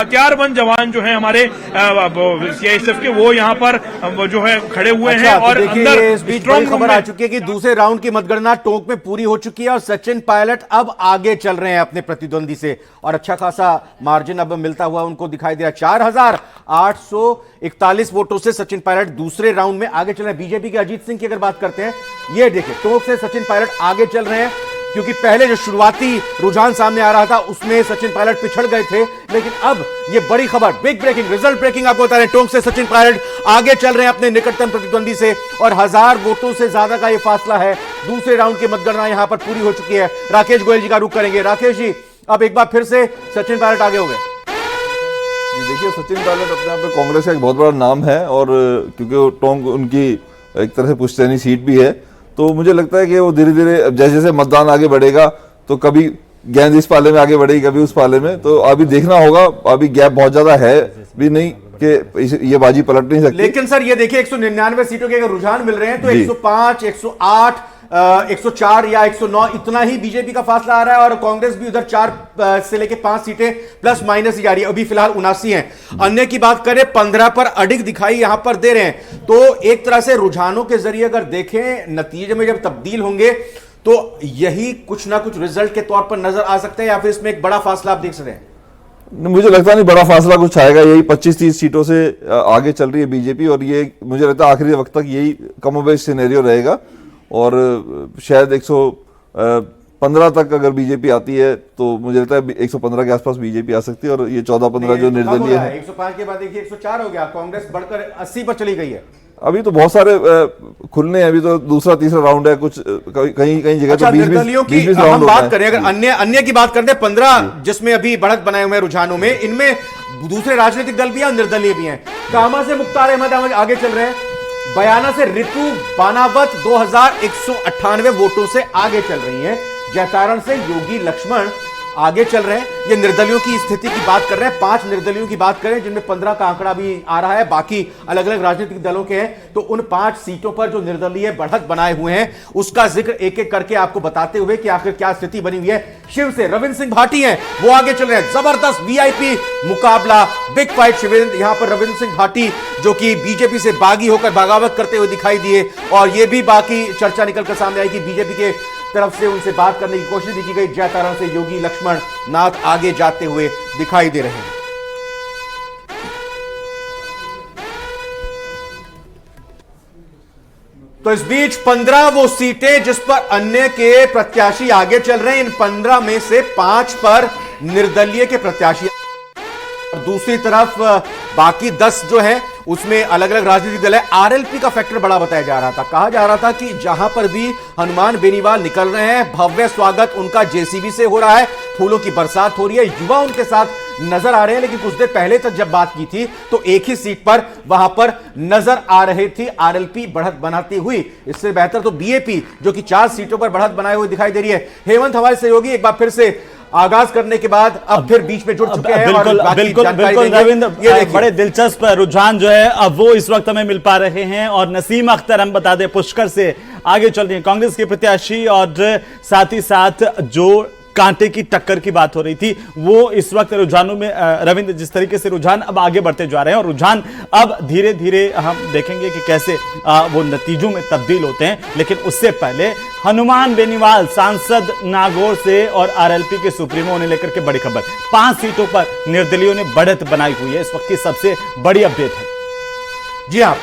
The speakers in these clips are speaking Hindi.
हथियारबंद जवान जो है हमारे सीआईएसएफ के, वो यहाँ पर जो है खड़े हुए हैं। और अंदर इस बीच बड़ी खबर आ चुकी है कि दूसरे राउंड की मतगणना टोंक में पूरी हो चुकी है और सचिन पायलट अब आगे चल रहे हैं अपने प्रतिद्वंदी से, और अच्छा खासा मार्जिन अब मिलता हुआ उनको दिखाई दे रहा है। 4841 वोटों से सचिन पायलट दूसरे राउंड में आगे चल रहे हैं। बीजेपी के अजीत सिंह की अगर बात करते हैं, ये देखिए टोंक से सचिन पायलट आगे चल रहे हैं, क्योंकि पहले जो शुरुआती रुझान सामने आ रहा था उसमें सचिन पायलट पिछड़ गए थे, लेकिन अब ये बड़ी खबर, बिग ब्रेकिंग, रिजल्ट ब्रेकिंग आपको बता रहे हैं, टोंक से सचिन पायलट आगे चल रहे हैं अपने निकटतम प्रतिद्वंदी से, और 1000 वोटों से ज्यादा का ये फासला है। दूसरे राउंड की मतगणना यहां पर पूरी हो चुकी है। राकेश गोयल जी का रुख करेंगे। राकेश जी, अब एक बार फिर से सचिन पायलट आगे हो गए। देखिए, सचिन पायलट अपने आप में कांग्रेस का एक बहुत बड़ा नाम है, और क्योंकि टोंक उनकी एक तरह से पुश्तैनी सीट भी है, तो मुझे लगता है कि वो धीरे धीरे जैसे जैसे मतदान आगे बढ़ेगा तो कभी गेंद इस पाले में आगे बढ़ेगी, कभी उस पाले में, तो अभी देखना होगा। अभी गैप बहुत ज्यादा है भी नहीं कि ये बाजी पलट नहीं सकती। लेकिन सर ये देखिए 199 सीटों के अगर रुझान मिल रहे हैं तो 105, 108, 104 या 109 इतना ही बीजेपी का फासला आ रहा है, और कांग्रेस भी उधर 4 से लेके 5 सीटें प्लस माइनस ही जा रही है। अभी फिलहाल 79 हैं। अन्य की बात करें 15 पर अडिग दिखाई यहां पर दे रहे हैं। तो एक तरह से रुझानों के जरिए अगर देखें, नतीजे में जब तब्दील होंगे तो यही कुछ ना कुछ रिजल्ट के तौर पर नजर आ सकते हैं, या फिर इसमें एक बड़ा फासला आप देख सकते हैं? मुझे लगता नहीं बड़ा फासला कुछ आएगा। यही 25-30 सीटों से आगे चल रही है बीजेपी, और ये मुझे लगता है आखिरी वक्त तक यही कमोबेश सिनेरियो रहेगा, और शायद 115 तक अगर बीजेपी आती है तो मुझे लगता है 115 के आसपास बीजेपी आ सकती है, और ये 14-15 जो निर्दलीय है। 105 के बाद देखिए 104 हो गया, कांग्रेस बढ़कर 80 पर चली गई है। अभी तो बहुत सारे खुलने हैं, अभी तो दूसरा तीसरा राउंड है, कुछ कहीं कहीं जगह तो 20 हम बात करें, अगर अन्य की बात करते हैं 15 जिसमें अभी बढ़त बनाए हुए रुझानों में, इनमें दूसरे राजनीतिक दल भी हैं, निर्दलीय भी हैं। कामा से मुख्तार अहमद आगे चल रहे हैं, बयाना से रितु बानावत 2198 वोटों से आगे चल रही हैं। जैतारण से योगी लक्ष्मण आगे चल रहे हैं। ये निर्दलियों की स्थिति की बात कर रहे हैं। 5 निर्दलियों की बात करें जिनमें 15 का आंकड़ा भी आ रहा है, बाकी अलग अलग राजनीतिक दलों के हैं। तो उन 5 सीटों पर जो निर्दलीय बढ़त बनाए हुए हैं उसका जिक्र एक एक करके आपको बताते हुए कि आखिर क्या स्थिति बनी हुई है। शिव से रविंद्र सिंह भाटी हैं, वो आगे चल रहे हैं। जबरदस्त वीआईपी मुकाबला, बिग फाइट शिविर। यहां पर रविंद्र सिंह भाटी जो कि बीजेपी से बागी होकर बगावत करते हुए दिखाई दिए, और यह भी बाकी चर्चा निकलकर सामने आई कि बीजेपी के तरफ से उनसे बात करने की कोशिश भी की गई। जयतारण से योगी लक्ष्मण नाथ आगे जाते हुए दिखाई दे रहे हैं। तो इस बीच 15 वो सीटें जिस पर अन्य के प्रत्याशी आगे चल रहे हैं, इन 15 में से 5 पर निर्दलीय के प्रत्याशी, और दूसरी तरफ बाकी 10 जो है उसमें अलग अलग राजनीतिक दल है। आरएलपी का फैक्टर बड़ा बताया जा रहा था। कहा जा रहा था कि जहां पर भी हनुमान बेनीवाल निकल रहे हैं, भव्य स्वागत उनका जेसीबी से हो रहा है, फूलों की बरसात हो रही है, युवा उनके साथ नजर आ रहे हैं। लेकिन कुछ देर पहले तक जब बात की थी तो एक ही सीट पर वहां पर नजर आ रहे थी आरएलपी बढ़त बनाती हुई। इससे बेहतर तो बीएपी जो कि 4 सीटों पर बढ़त बनाए हुए दिखाई दे रही है। हेमंत हमारे सहयोगी एक बार फिर से आगाज करने के बाद अब फिर बीच में जुड़ चुके हैं। बिल्कुल रविंद्र, बड़े दिलचस्प रुझान जो है अब वो इस वक्त हमें मिल पा रहे हैं, और नसीम अख्तर हम बता दें पुष्कर से आगे चल रही है कांग्रेस के प्रत्याशी, और साथ ही साथ जो कांटे की टक्कर की बात हो रही थी वो इस वक्त रुझानों में रविंद्र जिस तरीके से रुझान अब आगे बढ़ते जा रहे हैं, और रुझान अब धीरे धीरे हम देखेंगे कि कैसे वो नतीजों में तब्दील होते हैं। लेकिन उससे पहले हनुमान बेनीवाल सांसद नागौर से और आरएलपी के सुप्रीमो ने लेकर के बड़ी खबर, 5 सीटों पर निर्दलियों ने बढ़त बनाई हुई है। इस वक्त की सबसे बड़ी अपडेट है। जी हां,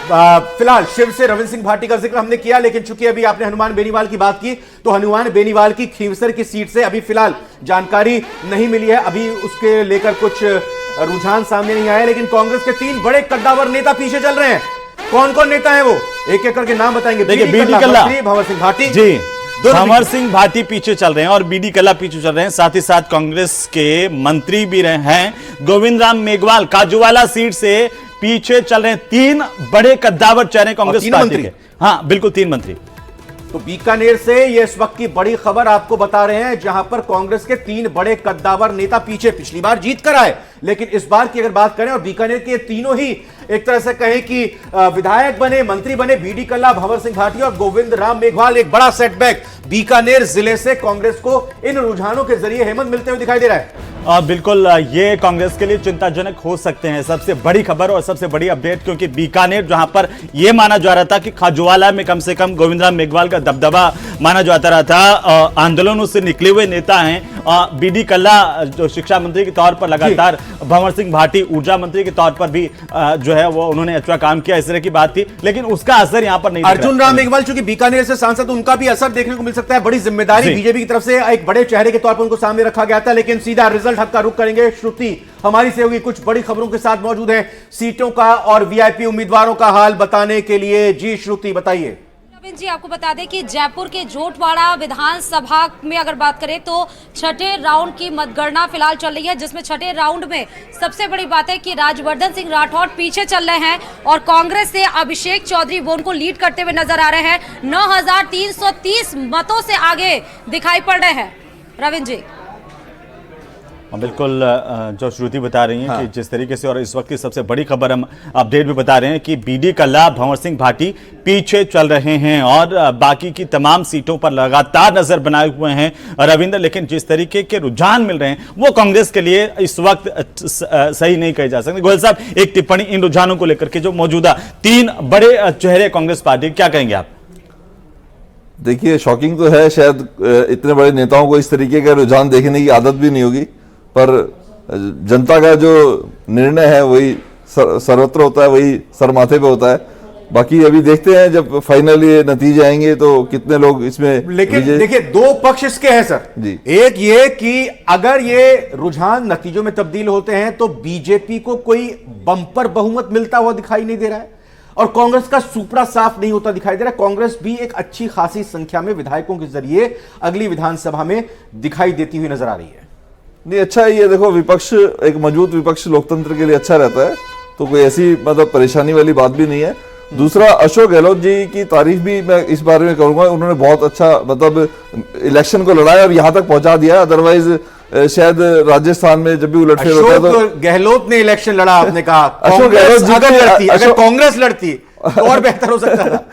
फिलहाल शिव से रविंद्र सिंह भाटी का जिक्र हमने किया, लेकिन चूंकि अभी आपने हनुमान बेनीवाल की बात की तो हनुमान बेनीवाल की खींवसर की सीट से अभी फिलहाल जानकारी नहीं मिली है, अभी उसके लेकर कुछ रुझान सामने नहीं आया। लेकिन कांग्रेस के 3 बड़े कद्दावर नेता पीछे चल रहे हैं। कौन कौन नेता है वो, एक एक करके नाम बताएंगे। देखिए, बीडी कल्ला, भंवर सिंह भाटी जी, भंवर सिंह भाटी पीछे चल रहे हैं और बीडी कल्ला पीछे चल रहे हैं। साथ ही साथ कांग्रेस के मंत्री भी रहे हैं गोविंद राम मेघवाल काजूवाला सीट से पीछे चल रहे हैं। 3 बड़े कद्दावर चेहरे कांग्रेस पार्टी के। हाँ बिल्कुल, 3 मंत्री। तो बीकानेर से ये इस वक्त की बड़ी खबर आपको बता रहे हैं, जहां पर कांग्रेस के 3 बड़े कद्दावर नेता पीछे पिछली बार जीत कर आए, लेकिन इस बार की अगर बात करें और बीकानेर के तीनों ही एक तरह से कहें कि विधायक बने, मंत्री बने, बीडी कल्ला, भंवर सिंह भाटी और गोविंद राम मेघवाल। एक बड़ा सेटबैक बीकानेर जिले से कांग्रेस को इन रुझानों के जरिए हेमंत मिलते हुए दिखाई दे रहा है। और बिल्कुल ये कांग्रेस के लिए चिंताजनक हो सकते हैं। सबसे बड़ी खबर और सबसे बड़ी अपडेट, क्योंकि बीकानेर जहां पर यह माना जा रहा था कि खाजूवाला में कम से कम गोविंद राम मेघवाल का दबदबा माना जाता रहा था, आंदोलनों से निकले हुए नेता हैं। बीडी कल्ला जो शिक्षा मंत्री के तौर पर लगातार, भंवर सिंह भाटी ऊर्जा मंत्री के तौर पर भी जो है वो उन्होंने अच्छा काम किया, इस तरह की बात थी, लेकिन उसका असर यहां पर नहीं दिख रहा। अर्जुन राम मेघवाल चूंकि बीकानेर से सांसद, उनका भी असर देखने को मिल सकता है। बड़ी जिम्मेदारी बीजेपी की तरफ से एक बड़े चेहरे के तौर पर उनको सामने रखा गया था, लेकिन सीधा रिजल्ट हक का रुख करेंगे। श्रुति हमारी सहयोगी कुछ बड़ी खबरों के साथ मौजूद है, सीटों का और वीआईपी उम्मीदवारों का हाल बताने के लिए। जी श्रुति बताइए। जी, आपको बता दें कि जयपुर के जोटवाड़ा विधानसभा में अगर बात करें तो छठे राउंड की मतगणना फिलहाल चल रही है, जिसमें छठे राउंड में सबसे बड़ी बात है कि राजवर्धन सिंह राठौड़ पीछे चल रहे हैं और कांग्रेस से अभिषेक चौधरी वो उनको लीड करते हुए नजर आ रहे हैं। 9,330 मतों से आगे दिखाई पड़ रहे हैं। रविंद्र जी, बिल्कुल जो श्रुति बता रही हैं कि जिस तरीके से, और इस वक्त की सबसे बड़ी खबर हम अपडेट भी बता रहे हैं कि बीडी कल्ला, भंवर सिंह भाटी पीछे चल रहे हैं और बाकी की तमाम सीटों पर लगातार नजर बनाए हुए हैं रविंद्र। लेकिन जिस तरीके के रुझान मिल रहे हैं वो कांग्रेस के लिए इस वक्त सही नहीं कहे जा सकते। गोयल साहब, एक टिप्पणी इन रुझानों को लेकर के, जो मौजूदा 3 बड़े चेहरे कांग्रेस पार्टी, क्या कहेंगे आप? देखिए, शॉकिंग तो है, शायद इतने बड़े नेताओं को इस तरीके का रुझान देखने की आदत भी नहीं होगी, पर जनता का जो निर्णय है वही सर्वत्र होता है, वही सर माथे पे होता है। बाकी अभी देखते हैं जब फाइनल ये नतीजे आएंगे तो कितने लोग इसमें। लेकिन देखिए, 2 पक्ष इसके हैं सर जी। एक ये कि अगर ये रुझान नतीजों में तब्दील होते हैं तो बीजेपी को कोई बंपर बहुमत मिलता हुआ दिखाई नहीं दे रहा है और कांग्रेस का सुपड़ा साफ नहीं होता दिखाई दे रहा है। कांग्रेस भी एक अच्छी खासी संख्या में विधायकों के जरिए अगली विधानसभा में दिखाई देती हुई नजर आ रही है। नहीं, अच्छा है ये। देखो, विपक्ष, एक मजबूत विपक्ष लोकतंत्र के लिए अच्छा रहता है, तो कोई ऐसी मतलब परेशानी वाली बात भी नहीं है। दूसरा, अशोक गहलोत जी की तारीफ भी मैं इस बारे में करूंगा, उन्होंने बहुत अच्छा मतलब इलेक्शन को लड़ा और यहां तक पहुंचा दिया। अदरवाइज शायद राजस्थान में जब भी उलटफेर होता है तो गहलोत ने इलेक्शन लड़ा, आपने कहा अशोक गहलोत जी अगर कांग्रेस लड़ती तो और बेहतर हो सकता था।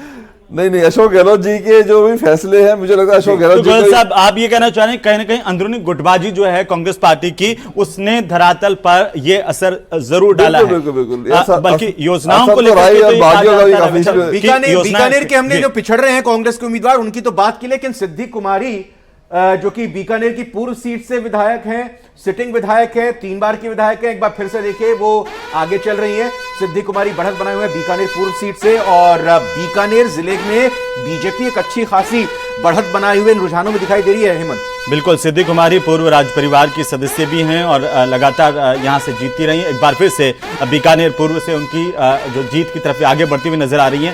नहीं, अशोक गहलोत जी के जो भी फैसले हैं, मुझे लगता है अशोक गहलोत जी साहब, आप ये कहना चाह रहे हैं कहीं ना कहीं अंदरूनी गुटबाजी जो है कांग्रेस पार्टी की, उसने धरातल पर ये असर जरूर डाला है। बिल्कुल, बल्कि योजनाओं को लेकर बीकानेर के हमने जो पिछड़ रहे हैं कांग्रेस के उम्मीदवार, उनकी तो बात की, लेकिन सिद्धि कुमारी जो कि बीकानेर की पूर्व सीट से विधायक हैं, सिटिंग विधायक है, 3 बार की विधायक है, एक बार फिर से देखिए वो आगे चल रही हैं। सिद्धि कुमारी बढ़त बनाए हुए बीकानेर पूर्व सीट से, और बीकानेर जिले में बीजेपी एक अच्छी खासी बढ़त बनाए हुए इन रुझानों में दिखाई दे रही है। हेमंत, बिल्कुल, सिद्धि कुमारी पूर्व राज परिवार की सदस्य भी हैं और लगातार यहां से जीतती रही। एक बार फिर से बीकानेर पूर्व से उनकी जो जीत की तरफ आगे बढ़ती हुई नजर आ रही है।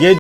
ये